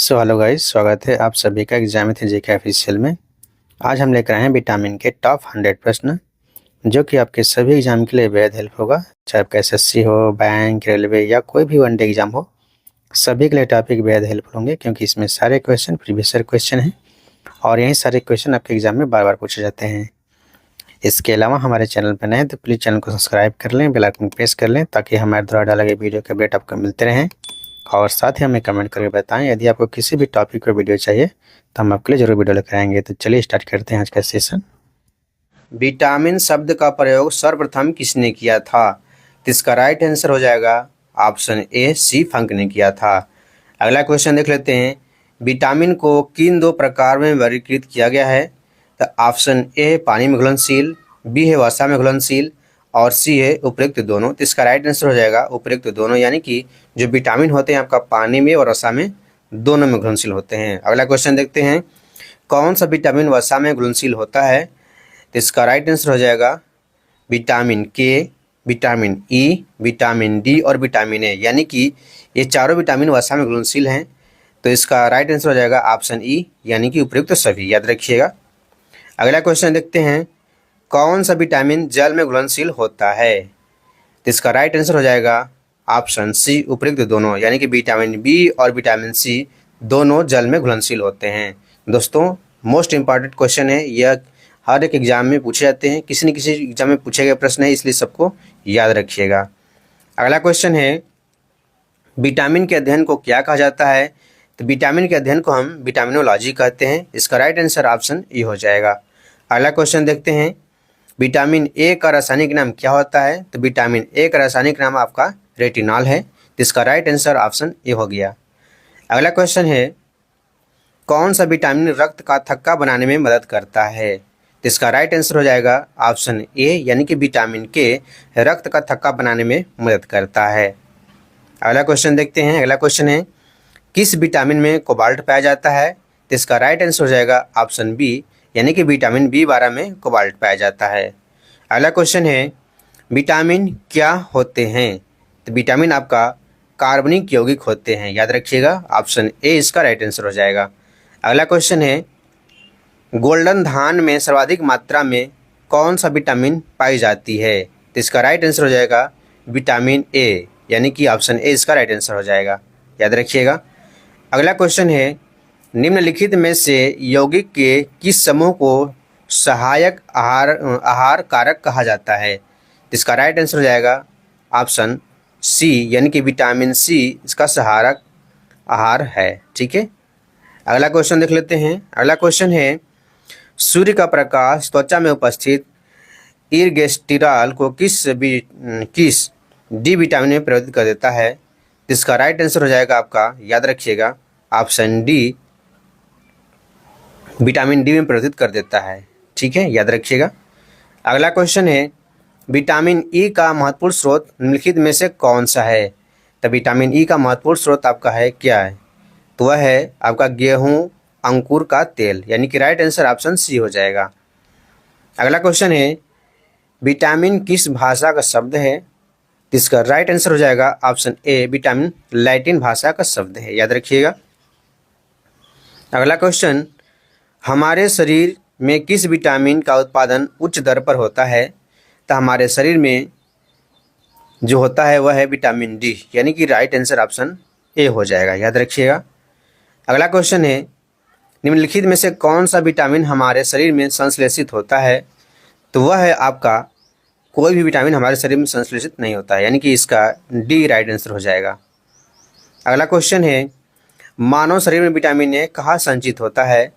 Hello guys, स्वागत है आप सभी का एग्जाम थे जेके ऑफिशियल में। आज हम लेकर आए हैं विटामिन के टॉप 100 प्रश्न, जो कि आपके सभी एग्जाम के लिए बेहद हेल्प होगा। चाहे आपका एसएससी हो, बैंक, रेलवे या कोई भी वनडे एग्जाम हो, सभी के लिए टॉपिक बेहद हेल्पफुल होंगे, क्योंकि इसमें सारे क्वेश्चन प्रीवियस ईयर क्वेश्चन हैं और यही सारे क्वेश्चन आपके एग्जाम में बार बार पूछे जाते हैं। इसके अलावा हमारे चैनल पर नए हैं तो प्लीज़ चैनल को सब्सक्राइब कर लें, बेल आइकन प्रेस कर लें, ताकि हमारे द्वारा डाले गए वीडियो के अपडेट आपको मिलते रहें। और साथ ही हमें कमेंट करके बताएं यदि आपको किसी भी टॉपिक पर वीडियो चाहिए तो हम आपके लिए जरूर वीडियो लेकर आएंगे। तो चलिए स्टार्ट करते हैं आज का सेशन। विटामिन शब्द का प्रयोग सर्वप्रथम किसने किया था? तो इसका राइट आंसर हो जाएगा ऑप्शन ए, सी फंक ने किया था। अगला क्वेश्चन देख लेते हैं। विटामिन को किन दो प्रकार में वर्गीकृत किया गया है? तो ऑप्शन ए पानी में घुलनशील, बी है वसा में घुलनशील और सी है उपयुक्त दोनों। तो इसका राइट आंसर हो जाएगा उपयुक्त दोनों, यानी कि जो विटामिन होते हैं आपका पानी में और वसा में दोनों में घुलनशील होते हैं। अगला क्वेश्चन देखते हैं। कौन सा विटामिन वसा में घुलनशील होता है? तो इसका राइट आंसर हो जाएगा विटामिन के, विटामिन ई, विटामिन डी और विटामिन ए, यानी कि ये चारों विटामिन वसा में घुलनशील हैं। तो इसका राइट आंसर हो जाएगा ऑप्शन ई, यानी कि उपयुक्त सभी, याद रखिएगा। अगला क्वेश्चन देखते हैं। कौन सा विटामिन जल में घुलनशील होता है? तो इसका राइट आंसर हो जाएगा ऑप्शन सी, उपयुक्त दोनों, यानी कि विटामिन बी और विटामिन सी दोनों जल में घुलनशील होते हैं। दोस्तों, मोस्ट इंपॉर्टेंट क्वेश्चन है, यह हर एक एग्जाम में पूछे जाते हैं, किसी न किसी एग्जाम में पूछे गए प्रश्न है, इसलिए सबको याद रखिएगा। अगला क्वेश्चन है। विटामिन के अध्ययन को क्या कहा जाता है? तो विटामिन के अध्ययन को हम विटामिनोलॉजी कहते हैं। इसका राइट आंसर ऑप्शन ई हो जाएगा। अगला क्वेश्चन देखते हैं। विटामिन ए का रासायनिक नाम क्या होता है? तो विटामिन ए का रासायनिक नाम आपका रेटिनॉल है। इसका राइट आंसर ऑप्शन ए हो गया। अगला क्वेश्चन है। कौन सा विटामिन रक्त का थक्का बनाने में मदद करता है? तो इसका राइट आंसर हो जाएगा ऑप्शन ए, यानी कि विटामिन के रक्त का थक्का बनाने में मदद करता है। अगला क्वेश्चन देखते हैं। अगला क्वेश्चन है। किस विटामिन में कोबाल्ट पाया जाता है? तो इसका राइट आंसर हो जाएगा ऑप्शन बी, यानी कि विटामिन बी12 में कोबाल्ट पाया जाता है। अगला क्वेश्चन है। विटामिन क्या होते हैं? तो विटामिन आपका कार्बनिक यौगिक होते हैं, याद रखिएगा। ऑप्शन ए इसका राइट आंसर हो जाएगा। अगला क्वेश्चन है। गोल्डन धान में सर्वाधिक मात्रा में कौन सा विटामिन पाई जाती है? तो इसका राइट आंसर हो जाएगा विटामिन ए, यानी कि ऑप्शन ए इसका राइट आंसर हो जाएगा, याद रखिएगा। अगला क्वेश्चन है। निम्नलिखित में से यौगिक के किस समूह को सहायक आहार कारक कहा जाता है? इसका राइट आंसर हो जाएगा ऑप्शन सी, यानी कि विटामिन सी इसका सहायक आहार है। ठीक है। अगला क्वेश्चन देख लेते हैं। अगला क्वेश्चन है। सूर्य का प्रकाश त्वचा में उपस्थित इर्गेस्टिराल को किस डी विटामिन में परिवर्तित कर देता है? इसका राइट आंसर हो जाएगा आपका, याद रखिएगा, ऑप्शन डी, विटामिन डी में परिवर्तित कर देता है। ठीक है, याद रखिएगा। अगला क्वेश्चन है। विटामिन ई का महत्वपूर्ण स्रोत निम्नलिखित में से कौन सा है? तो विटामिन ई का महत्वपूर्ण स्रोत आपका है क्या है? तो वह है आपका गेहूं अंकुर का तेल, यानी कि राइट आंसर ऑप्शन सी हो जाएगा। अगला क्वेश्चन है। विटामिन किस भाषा का शब्द है? इसका राइट आंसर हो जाएगा ऑप्शन ए, विटामिन लैटिन भाषा का शब्द है, याद रखिएगा। अगला क्वेश्चन। हमारे शरीर में किस विटामिन का उत्पादन उच्च दर पर होता है? तो हमारे शरीर में जो होता है वह है विटामिन डी, यानी कि राइट आंसर ऑप्शन ए हो जाएगा, याद रखिएगा। अगला क्वेश्चन है। निम्नलिखित में से कौन सा विटामिन हमारे शरीर में संश्लेषित होता है? तो वह है आपका कोई भी विटामिन हमारे शरीर में संश्लेषित नहीं होता है, यानी कि इसका डी राइट आंसर हो जाएगा। अगला क्वेश्चन है। मानव शरीर में विटामिन ए कहाँ संचित होता है?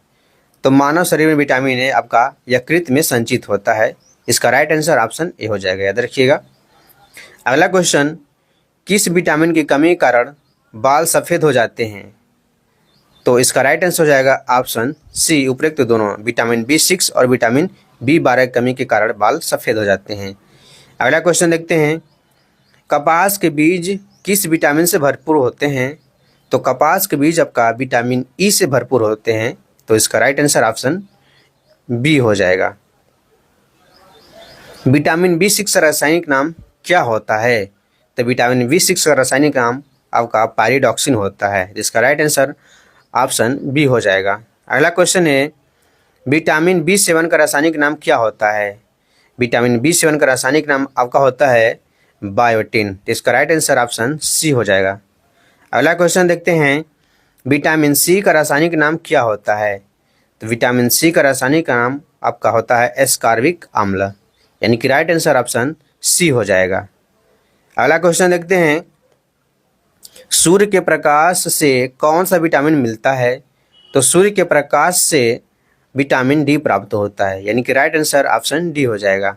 तो मानव शरीर में विटामिन ए आपका यकृत में संचित होता है। इसका राइट आंसर ऑप्शन ए हो जाएगा, याद रखिएगा। अगला क्वेश्चन। किस विटामिन की कमी के कारण बाल सफ़ेद हो जाते हैं? तो इसका राइट आंसर हो जाएगा ऑप्शन सी, उपयुक्त दोनों, विटामिन बी6 और विटामिन बी12 की कमी के कारण बाल सफ़ेद हो जाते हैं। अगला क्वेश्चन देखते हैं। कपास के बीज किस विटामिन से भरपूर होते हैं? तो कपास के बीज आपका विटामिन ई से भरपूर होते हैं। तो इसका राइट आंसर ऑप्शन बी हो जाएगा। विटामिन बी6 का रासायनिक नाम क्या होता है? तो विटामिन बी6 का रासायनिक नाम आपका पायरिडॉक्सिन होता है, जिसका राइट आंसर ऑप्शन बी हो जाएगा। अगला क्वेश्चन है विटामिन B7 का रासायनिक नाम क्या होता है? विटामिन B7 का रासायनिक नाम आपका होता है बायोटिन। तो इसका राइट आंसर ऑप्शन सी हो जाएगा। अगला क्वेश्चन देखते हैं विटामिन सी का रासायनिक नाम क्या होता है? तो विटामिन सी का रासायनिक नाम आपका होता है एस्कॉर्बिक अम्ल, यानी कि राइट आंसर ऑप्शन सी हो जाएगा। अगला क्वेश्चन देखते हैं सूर्य के प्रकाश से कौन सा विटामिन मिलता है? तो सूर्य के प्रकाश से विटामिन डी प्राप्त होता है, यानी कि राइट आंसर ऑप्शन डी हो जाएगा।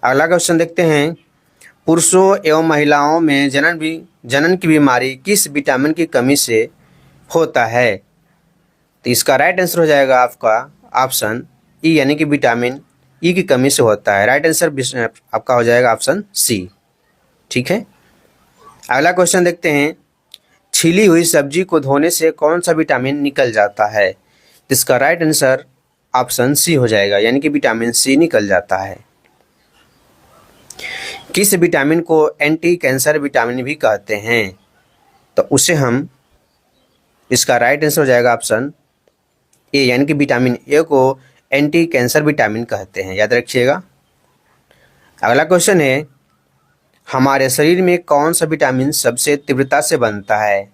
अगला क्वेश्चन देखते हैं पुरुषों एवं महिलाओं में जनन की बीमारी किस विटामिन की कमी से होता है? तो इसका राइट आंसर हो जाएगा आपका ऑप्शन ई, यानी कि विटामिन ई की कमी से होता है। राइट आंसर आपका हो जाएगा ऑप्शन सी। ठीक है। अगला क्वेश्चन देखते हैं छिली हुई सब्जी को धोने से कौन सा विटामिन निकल जाता है? तो इसका राइट आंसर ऑप्शन सी हो जाएगा, यानी कि विटामिन सी निकल जाता है। किस विटामिन को एंटी कैंसर विटामिन भी कहते हैं? तो उसे हम इसका राइट आंसर हो जाएगा ऑप्शन ए, यानी कि विटामिन ए को एंटी कैंसर विटामिन कहते हैं, याद रखिएगा। अगला क्वेश्चन है हमारे शरीर में कौन सा विटामिन सबसे तीव्रता से बनता है?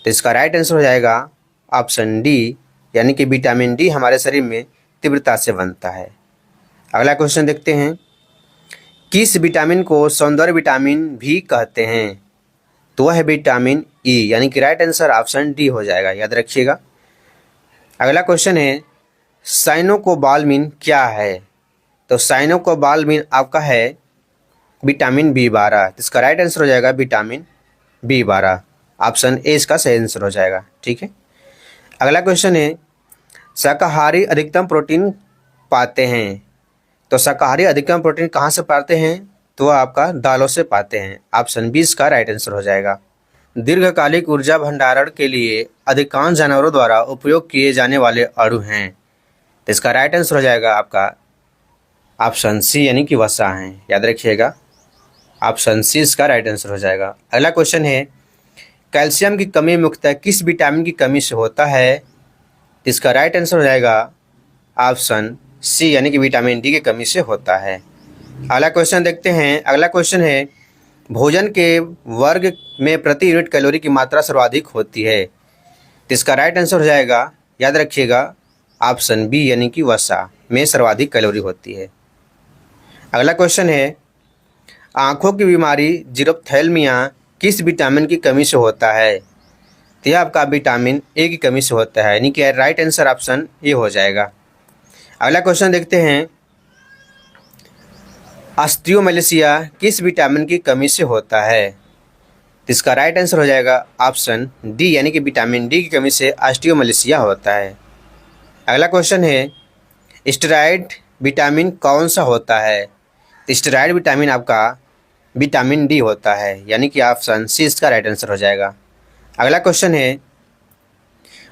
तो इसका राइट आंसर हो जाएगा ऑप्शन डी, यानी कि विटामिन डी हमारे शरीर में तीव्रता से बनता है। अगला क्वेश्चन देखते हैं किस विटामिन को सौंदर्य विटामिन भी कहते हैं? तो वह है विटामिन ई, यानी कि राइट आंसर ऑप्शन डी हो जाएगा, याद रखिएगा। अगला क्वेश्चन है साइनोकोबालामिन क्या है? तो साइनोकोबालामिन आपका है विटामिन B12। इसका राइट आंसर हो जाएगा विटामिन B12। ऑप्शन ए इसका सही आंसर हो जाएगा। ठीक है। अगला क्वेश्चन है शाकाहारी अधिकतम प्रोटीन पाते हैं। तो शाकाहारी अधिकतम प्रोटीन कहाँ से पाते हैं? तो वह आपका दालों से पाते हैं। ऑप्शन बी इसका राइट आंसर हो जाएगा। दीर्घकालिक ऊर्जा भंडारण के लिए अधिकांश जानवरों द्वारा उपयोग किए जाने वाले अणु हैं। तो इसका राइट आंसर हो जाएगा आपका ऑप्शन सी, यानी कि वसा हैं, याद रखिएगा। ऑप्शन सी इसका राइट आंसर हो जाएगा। अगला क्वेश्चन है कैल्शियम की कमी मुख्यतः किस विटामिन की कमी से होता है? इसका राइट आंसर हो जाएगा ऑप्शन सी, यानी कि विटामिन डी की कमी से होता है। अगला क्वेश्चन देखते हैं। अगला क्वेश्चन है भोजन के वर्ग में प्रति यूनिट कैलोरी की मात्रा सर्वाधिक होती है। तो इसका राइट आंसर हो जाएगा, याद रखिएगा, ऑप्शन बी, यानी कि वसा में सर्वाधिक कैलोरी होती है। अगला क्वेश्चन है आँखों की बीमारी जीरोप्थेल्मिया किस विटामिन की कमी से होता है? तो यह आपका विटामिन ए की कमी से होता है, यानी कि राइट आंसर ऑप्शन ए हो जाएगा। अगला क्वेश्चन देखते हैं ऑस्टियोमैलेशिया किस विटामिन की कमी से होता है? तो इसका राइट आंसर हो जाएगा ऑप्शन डी, यानी कि विटामिन डी की कमी से ऑस्टियोमैलेशिया होता है। अगला क्वेश्चन है स्टेरॉइड विटामिन कौन सा होता है? तो स्टेरॉइड विटामिन आपका विटामिन डी होता है, यानी कि ऑप्शन सी इसका राइट आंसर हो जाएगा। अगला क्वेश्चन है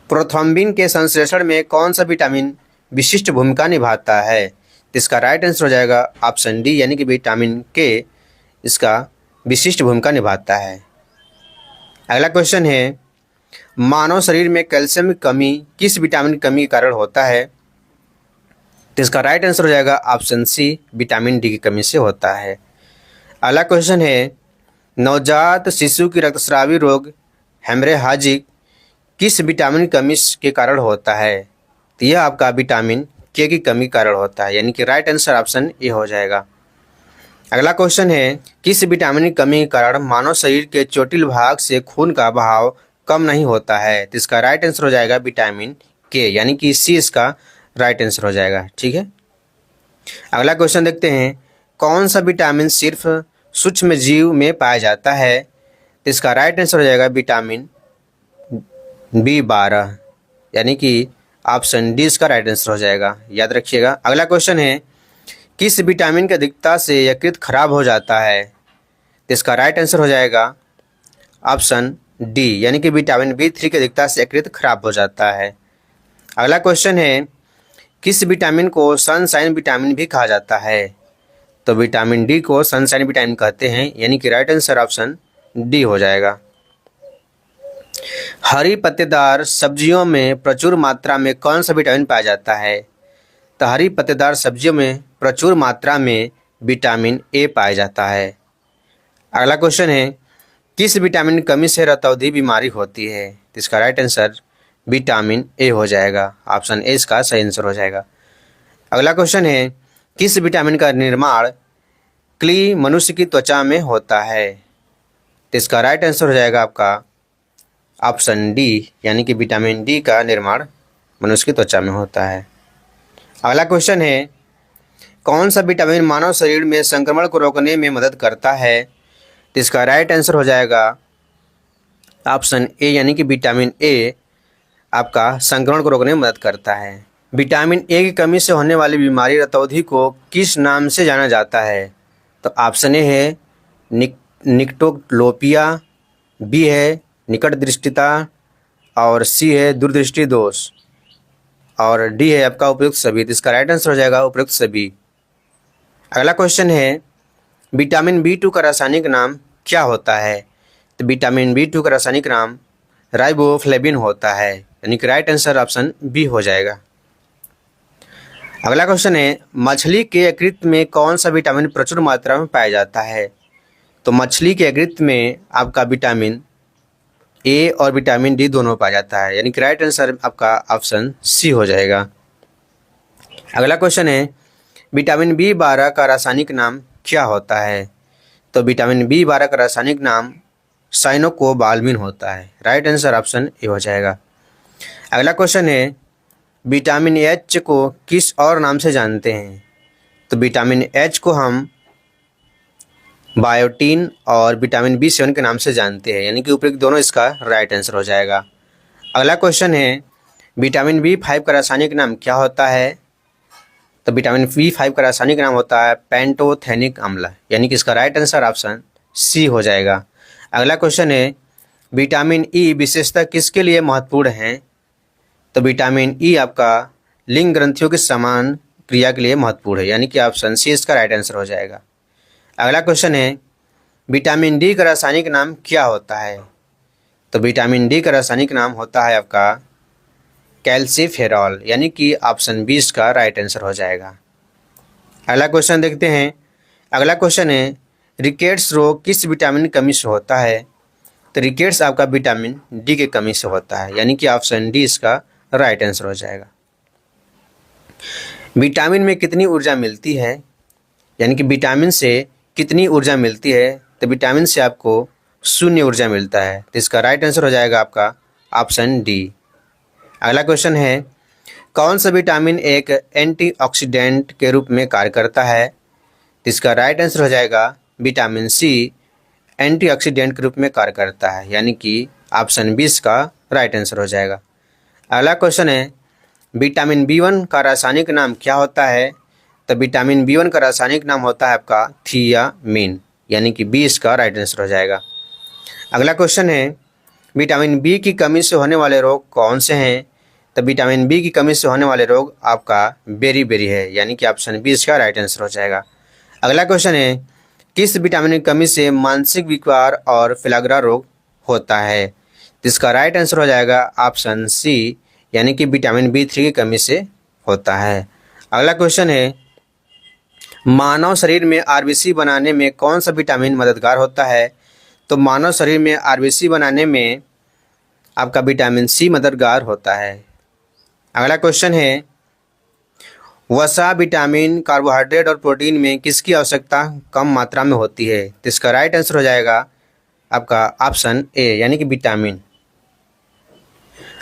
प्रोथ्रोम्बिन के संश्लेषण में कौन सा विटामिन विशिष्ट भूमिका निभाता है? तो इसका राइट आंसर हो जाएगा ऑप्शन डी, यानी कि विटामिन के इसका विशिष्ट भूमिका निभाता है। अगला क्वेश्चन है मानव शरीर में कैल्शियम की कमी किस विटामिन की कमी के कारण होता है? तो इसका राइट आंसर हो जाएगा ऑप्शन सी, विटामिन डी की कमी से होता है। अगला क्वेश्चन है नवजात शिशु की रक्तस्रावी रोग हेमरेहाजिक किस विटामिन की कमी के कारण होता है? तो यह आपका विटामिन के की कमी के कारण होता है, यानी कि राइट आंसर ऑप्शन ए हो जाएगा। अगला क्वेश्चन है किस विटामिन की कमी के कारण मानव शरीर के चोटिल भाग से खून का बहाव कम नहीं होता है? तो इसका राइट आंसर हो जाएगा विटामिन के, यानी कि सी इसका राइट आंसर हो जाएगा। ठीक है। अगला क्वेश्चन देखते हैं कौन सा विटामिन सिर्फ सूक्ष्म जीव में पाया जाता है? तो इसका राइट आंसर हो जाएगा विटामिन B12, यानी कि ऑप्शन डी इसका राइट आंसर हो जाएगा, याद रखिएगा। अगला क्वेश्चन है किस विटामिन की अधिकता से यकृत खराब हो जाता है? तो इसका राइट आंसर हो जाएगा ऑप्शन डी, यानी कि विटामिन B3 की अधिकता से यकृत खराब हो जाता है। अगला क्वेश्चन है किस विटामिन को सनशाइन विटामिन भी कहा जाता है? तो विटामिन डी को सनशाइन विटामिन कहते हैं, यानी कि राइट आंसर ऑप्शन डी हो जाएगा। हरी पत्तेदार सब्जियों में प्रचुर मात्रा में कौन सा विटामिन पाया जाता है? तो हरी पत्तेदार सब्जियों में प्रचुर मात्रा में विटामिन ए पाया जाता है। अगला क्वेश्चन है, किस विटामिन की कमी से रतौंधी बीमारी होती है? तो इसका राइट आंसर विटामिन ए हो जाएगा। ऑप्शन ए इसका सही आंसर हो जाएगा। अगला क्वेश्चन है, किस विटामिन का निर्माण क्ली मनुष्य की त्वचा में होता है? तो इसका राइट आंसर हो जाएगा आपका ऑप्शन डी, यानी कि विटामिन डी का निर्माण मनुष्य की त्वचा में होता है। अगला क्वेश्चन है, कौन सा विटामिन मानव शरीर में संक्रमण को रोकने में मदद करता है? तो इसका राइट आंसर हो जाएगा ऑप्शन ए, यानी कि विटामिन ए आपका संक्रमण को रोकने में मदद करता है। विटामिन ए की कमी से होने वाली बीमारी रतौंधी को किस नाम से जाना जाता है? तो ऑप्शन ए है निकटोलोपिया, बी है निकट दृष्टिता, और सी है दूरदृष्टि दोष, और डी है आपका उपयुक्त सभी। तो इसका राइट आंसर हो जाएगा उपयुक्त सभी। अगला क्वेश्चन है, विटामिन बी2 का रासायनिक नाम क्या होता है? तो विटामिन बी2 का रासायनिक नाम राइबोफ्लेविन होता है, यानी कि राइट आंसर ऑप्शन बी हो जाएगा। अगला क्वेश्चन है, मछली के यकृत में कौन सा विटामिन प्रचुर मात्रा में पाया जाता है? तो मछली के यकृत में आपका विटामिन ए और विटामिन डी दोनों पाया जाता है, यानी कि राइट आंसर आपका ऑप्शन सी हो जाएगा। अगला क्वेश्चन है, विटामिन बी12 का रासायनिक नाम क्या होता है? तो विटामिन बी12 का रासायनिक नाम साइनोकोबाल्मिन होता है, राइट आंसर ऑप्शन ए हो जाएगा। अगला क्वेश्चन है, विटामिन एच को किस और नाम से जानते हैं? तो विटामिन एच को हम बायोटीन और विटामिन बी7 के नाम से जानते हैं, यानी कि उपयुक्त दोनों इसका राइट आंसर हो जाएगा। अगला क्वेश्चन है, विटामिन बी5 का रासायनिक नाम क्या होता है? तो विटामिन बी5 का रासायनिक नाम होता है पेंटोथेनिक अम्ल, यानी कि इसका राइट आंसर ऑप्शन सी हो जाएगा। अगला क्वेश्चन है, विटामिन ई विशेषता किसके लिए महत्वपूर्ण है? तो विटामिन ई आपका लिंग ग्रंथियों की समान क्रिया के लिए महत्वपूर्ण है, यानी कि ऑप्शन सी इसका राइट आंसर हो जाएगा। अगला क्वेश्चन है, विटामिन डी का रासायनिक नाम क्या होता है? तो विटामिन डी का रासायनिक नाम होता है आपका कैल्सीफेरॉल, यानी कि ऑप्शन 20 का राइट आंसर हो जाएगा। अगला क्वेश्चन देखते हैं। अगला क्वेश्चन है, रिकेट्स रोग किस विटामिन की कमी से होता है? तो रिकेट्स आपका विटामिन डी की कमी से होता है, यानी कि ऑप्शन डी इसका राइट आंसर हो जाएगा। विटामिन में कितनी ऊर्जा मिलती है, यानी कि विटामिन से कितनी ऊर्जा मिलती है? तो विटामिन से आपको शून्य ऊर्जा मिलता है, तो इसका राइट आंसर हो जाएगा आपका ऑप्शन डी। अगला क्वेश्चन है, कौन सा विटामिन एक एंटीऑक्सीडेंट के रूप में कार्य करता है? तो इसका राइट आंसर हो जाएगा विटामिन सी एंटीऑक्सीडेंट के रूप में कार्य करता है, यानी कि ऑप्शन 20 का राइट आंसर हो जाएगा। अगला क्वेश्चन है, विटामिन बी1 का रासायनिक नाम क्या होता है? तो विटामिन बी1 का रासायनिक नाम होता है आपका थियामिन, यानी कि 20 का राइट आंसर हो जाएगा। अगला क्वेश्चन है, विटामिन बी की कमी से होने वाले रोग कौन से हैं? तो विटामिन बी की कमी से होने वाले रोग आपका बेरी है, यानी कि ऑप्शन 20 का राइट आंसर हो जाएगा। अगला क्वेश्चन है, किस विटामिन की कमी से मानसिक विकार और फिलाग्रा रोग होता है? जिसका राइट आंसर हो जाएगा ऑप्शन सी, यानी कि विटामिन बी3 की कमी से होता है। अगला क्वेश्चन है, मानव शरीर में आरबीसी बनाने में कौन सा विटामिन मददगार होता है? तो मानव शरीर में आरबीसी बनाने में आपका विटामिन सी मददगार होता है। अगला क्वेश्चन है, वसा विटामिन कार्बोहाइड्रेट और प्रोटीन में किसकी आवश्यकता कम मात्रा में होती है? तो इसका राइट आंसर हो जाएगा आपका ऑप्शन ए, यानी कि विटामिन।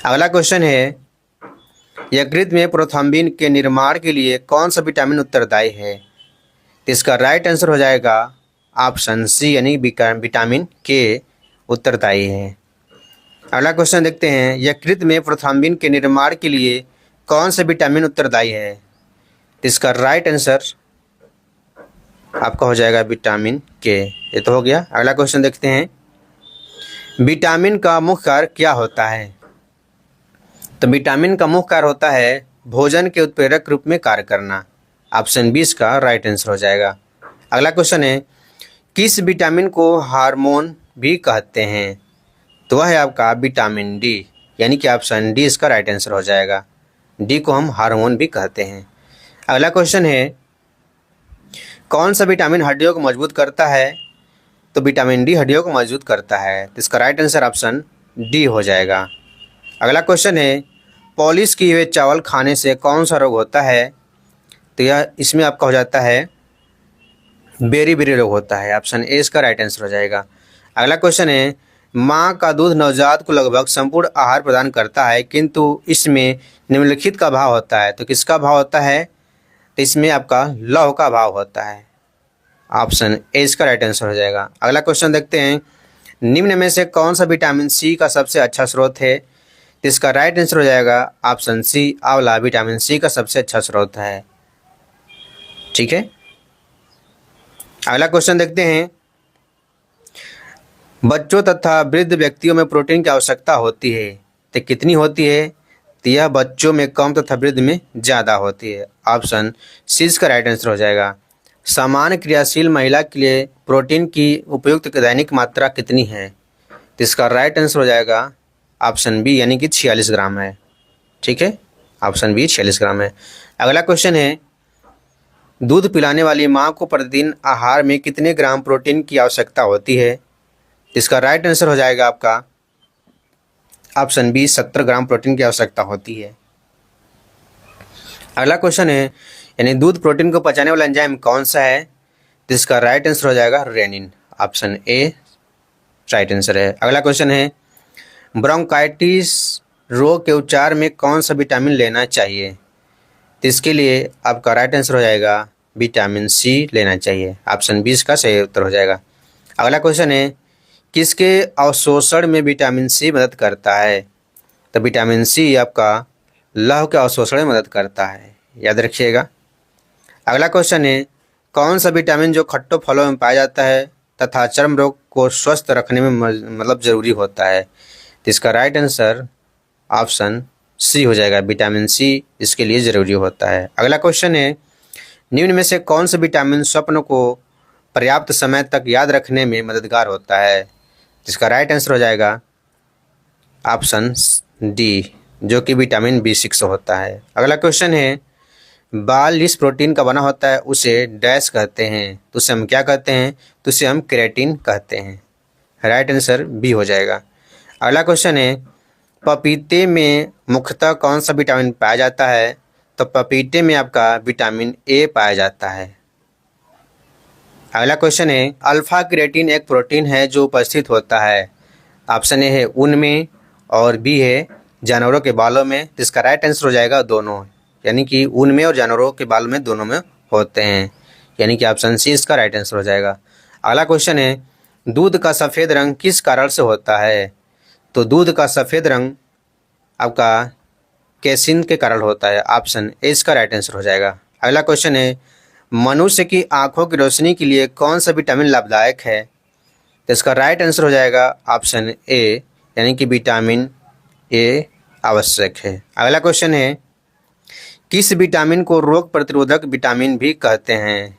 अगला क्वेश्चन है, यकृत में प्रोथ्रम्बिन के निर्माण के लिए कौन सा विटामिन उत्तरदायी है? तो इसका राइट आंसर हो जाएगा ऑप्शन सी, यानी विटामिन के उत्तरदायी है। अगला क्वेश्चन देखते हैं, यकृत में प्रोथ्रम्बिन के निर्माण के लिए कौन सा विटामिन उत्तरदायी है? तो इसका राइट आंसर आपका हो जाएगा विटामिन के। ये तो हो गया। अगला क्वेश्चन देखते हैं, विटामिन का मुख्य कार्य क्या होता है? तो विटामिन का मुख्य कार्य होता है भोजन के उत्प्रेरक रूप में कार्य करना। ऑप्शन 20 का राइट आंसर हो जाएगा। अगला क्वेश्चन है, किस विटामिन को हार्मोन भी कहते हैं? तो वह है आपका विटामिन डी, यानी कि ऑप्शन डी इसका राइट आंसर हो जाएगा। डी को हम हार्मोन भी कहते हैं। अगला क्वेश्चन है, कौन सा विटामिन हड्डियों को मजबूत करता है? तो विटामिन डी हड्डियों को मजबूत करता है, तो इसका राइट आंसर ऑप्शन डी हो जाएगा। अगला क्वेश्चन है, पॉलिश किए हुए चावल खाने से कौन सा रोग होता है? तो यह इसमें आपका हो जाता है बेरी रोग होता है, ऑप्शन ए इसका राइट आंसर हो जाएगा। अगला क्वेश्चन है, माँ का दूध नवजात को लगभग संपूर्ण आहार प्रदान करता है, किंतु इसमें निम्नलिखित का भाव होता है। तो किसका भाव होता है? तो इसमें आपका लौह का भाव होता है, ऑप्शन ए इसका राइट आंसर हो जाएगा। अगला क्वेश्चन देखते हैं, निम्न में से कौन सा विटामिन सी का सबसे अच्छा स्रोत है? तो इसका राइट आंसर हो जाएगा ऑप्शन सी, आंवला विटामिन सी का सबसे अच्छा स्रोत है। ठीक है, अगला क्वेश्चन देखते हैं, बच्चों तथा वृद्ध व्यक्तियों में प्रोटीन की आवश्यकता होती है, तो कितनी होती है? तो यह बच्चों में कम तथा वृद्ध में ज़्यादा होती है, ऑप्शन सी इसका राइट आंसर हो जाएगा। सामान्य क्रियाशील महिला के लिए प्रोटीन की उपयुक्त दैनिक मात्रा कितनी है? तो इसका राइट आंसर हो जाएगा ऑप्शन बी, यानी कि 46 ग्राम है। ठीक है, ऑप्शन बी 46 ग्राम है। अगला क्वेश्चन है, दूध पिलाने वाली माँ को प्रतिदिन आहार में कितने ग्राम प्रोटीन की आवश्यकता होती है? इसका राइट आंसर हो जाएगा आपका ऑप्शन बी, 70 ग्राम प्रोटीन की आवश्यकता होती है। अगला क्वेश्चन है, यानी दूध प्रोटीन को पचाने वाला एंजाइम कौन सा है? तो इसका राइट आंसर हो जाएगा renin, option A right answer है। अगला क्वेश्चन है, ब्रोंकाइटिस रोग के उपचार में कौन सा विटामिन लेना चाहिए? तो इसके लिए आपका राइट आंसर हो जाएगा विटामिन सी लेना चाहिए, ऑप्शन 20 का सही उत्तर हो जाएगा। अगला क्वेश्चन है, किसके अवशोषण में विटामिन सी मदद करता है? तो विटामिन सी आपका लौह के अवशोषण में मदद करता है, याद रखिएगा। अगला क्वेश्चन है, कौन सा विटामिन जो खट्टो फलों में पाया जाता है तथा चर्म रोग को स्वस्थ रखने में मतलब ज़रूरी होता है? तो इसका राइट आंसर ऑप्शन सी हो जाएगा, विटामिन सी इसके लिए ज़रूरी होता है। अगला क्वेश्चन है, निम्न में से कौन सा विटामिन स्वप्न को पर्याप्त समय तक याद रखने में मददगार होता है? जिसका राइट आंसर हो जाएगा ऑप्शन डी, जो कि विटामिन B6 होता है। अगला क्वेश्चन है, बाल जिस प्रोटीन का बना होता है उसे डैश कहते हैं, तो उसे हम क्या कहते हैं? तो उसे हम केराटिन कहते हैं, राइट आंसर बी हो जाएगा। अगला क्वेश्चन है, पपीते में मुख्यतः कौन सा विटामिन पाया जाता है? तो पपीते में आपका विटामिन ए पाया जाता है। अगला क्वेश्चन है, अल्फा क्रिएटिन एक प्रोटीन है जो उपस्थित होता है, ऑप्शन ए है ऊन में और बी है जानवरों के बालों में। जिसका राइट आंसर हो जाएगा दोनों, यानी कि ऊन में और जानवरों के बालों में, दोनों में होते हैं, यानी कि ऑप्शन सी इसका राइट आंसर हो जाएगा। अगला क्वेश्चन है, दूध का सफ़ेद रंग किस कारण से होता है? तो दूध का सफ़ेद रंग आपका कैसिन के कारण होता है, ऑप्शन ए इसका राइट आंसर हो जाएगा। अगला क्वेश्चन है, मनुष्य की आंखों की रोशनी के लिए कौन सा विटामिन लाभदायक है? तो इसका राइट आंसर हो जाएगा ऑप्शन ए, यानी कि विटामिन ए आवश्यक है। अगला क्वेश्चन है, किस विटामिन को रोग प्रतिरोधक विटामिन भी कहते हैं?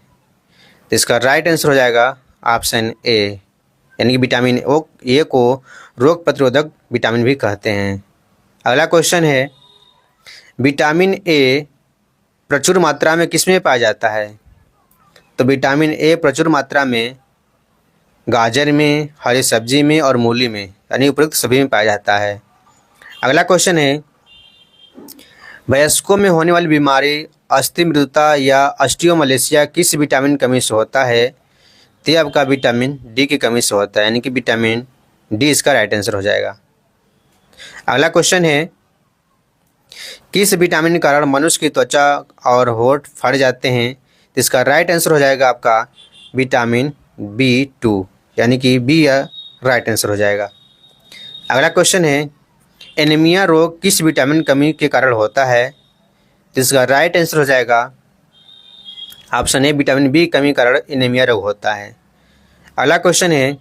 तो इसका राइट आंसर हो जाएगा ऑप्शन ए, यानी कि विटामिन ए को रोग प्रतिरोधक विटामिन भी कहते हैं। अगला क्वेश्चन है, विटामिन ए प्रचुर मात्रा में किस में पाया जाता है? तो विटामिन ए प्रचुर मात्रा में गाजर में, हरी सब्जी में और मूली में, यानी उपरोक्त सभी में पाया जाता है। अगला क्वेश्चन है, वयस्कों में होने वाली बीमारी अस्थि मृदुता या ऑस्टियोमलेशिया किस विटामिन कमी से होता है? तो ये आपका विटामिन डी की कमी से होता है, यानी कि विटामिन डी इसका राइट आंसर हो जाएगा। अगला क्वेश्चन है, किस विटामिन के कारण मनुष्य की त्वचा और होंठ फट जाते हैं? तो इसका राइट आंसर हो जाएगा आपका विटामिन B2, यानी कि बी राइट आंसर हो जाएगा। अगला क्वेश्चन है, एनीमिया रोग किस विटामिन कमी के कारण होता है? तो इसका राइट आंसर हो जाएगा ऑप्शन ए, विटामिन बी कमी के कारण एनीमिया रोग होता है। अगला क्वेश्चन है,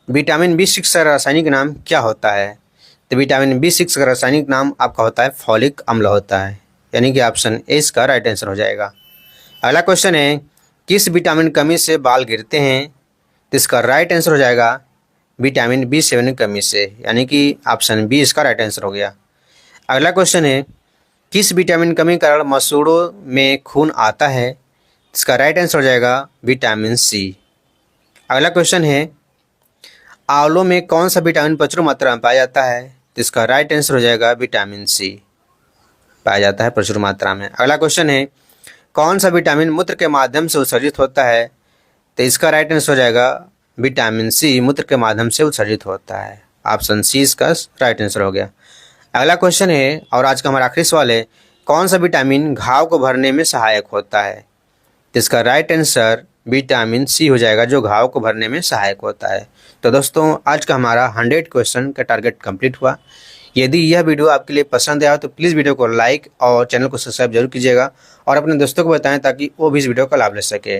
विटामिन B6 का रासायनिक नाम क्या होता है? तो विटामिन B6 का रासायनिक नाम आपका होता है फॉलिक अम्ल होता है, यानी कि ऑप्शन ए इसका राइट आंसर हो जाएगा। अगला क्वेश्चन है, किस विटामिन कमी से बाल गिरते हैं? तो इसका राइट आंसर हो जाएगा विटामिन B7 की कमी से, यानी कि ऑप्शन बी इसका राइट आंसर हो गया। अगला क्वेश्चन है, किस विटामिन कमी के कारण मसूड़ों में खून आता है? इसका राइट आंसर हो जाएगा विटामिन सी। अगला क्वेश्चन है, आंवलों में कौन सा विटामिन प्रचुर मात्रा में पाया जाता है? तो इसका राइट आंसर हो जाएगा विटामिन सी, पाया जाता है प्रचुर मात्रा में। अगला क्वेश्चन है, कौन सा विटामिन मूत्र के माध्यम से उत्सर्जित होता है? तो इसका राइट आंसर हो जाएगा विटामिन सी, मूत्र के माध्यम से उत्सर्जित होता है। ऑप्शन सी इसका राइट आंसर हो गया। अगला क्वेश्चन है और आज का हमारा आखिरी सवाल है, कौन सा विटामिन घाव को भरने में सहायक होता है? तो इसका राइट आंसर विटामिन सी हो जाएगा, जो घाव को भरने में सहायक होता है। तो दोस्तों, आज का हमारा 100 क्वेश्चन का टारगेट कंप्लीट हुआ। यदि यह वीडियो आपके लिए पसंद आया तो प्लीज़ वीडियो को लाइक और चैनल को सब्सक्राइब जरूर कीजिएगा और अपने दोस्तों को बताएं ताकि वो भी इस वीडियो का लाभ ले सके।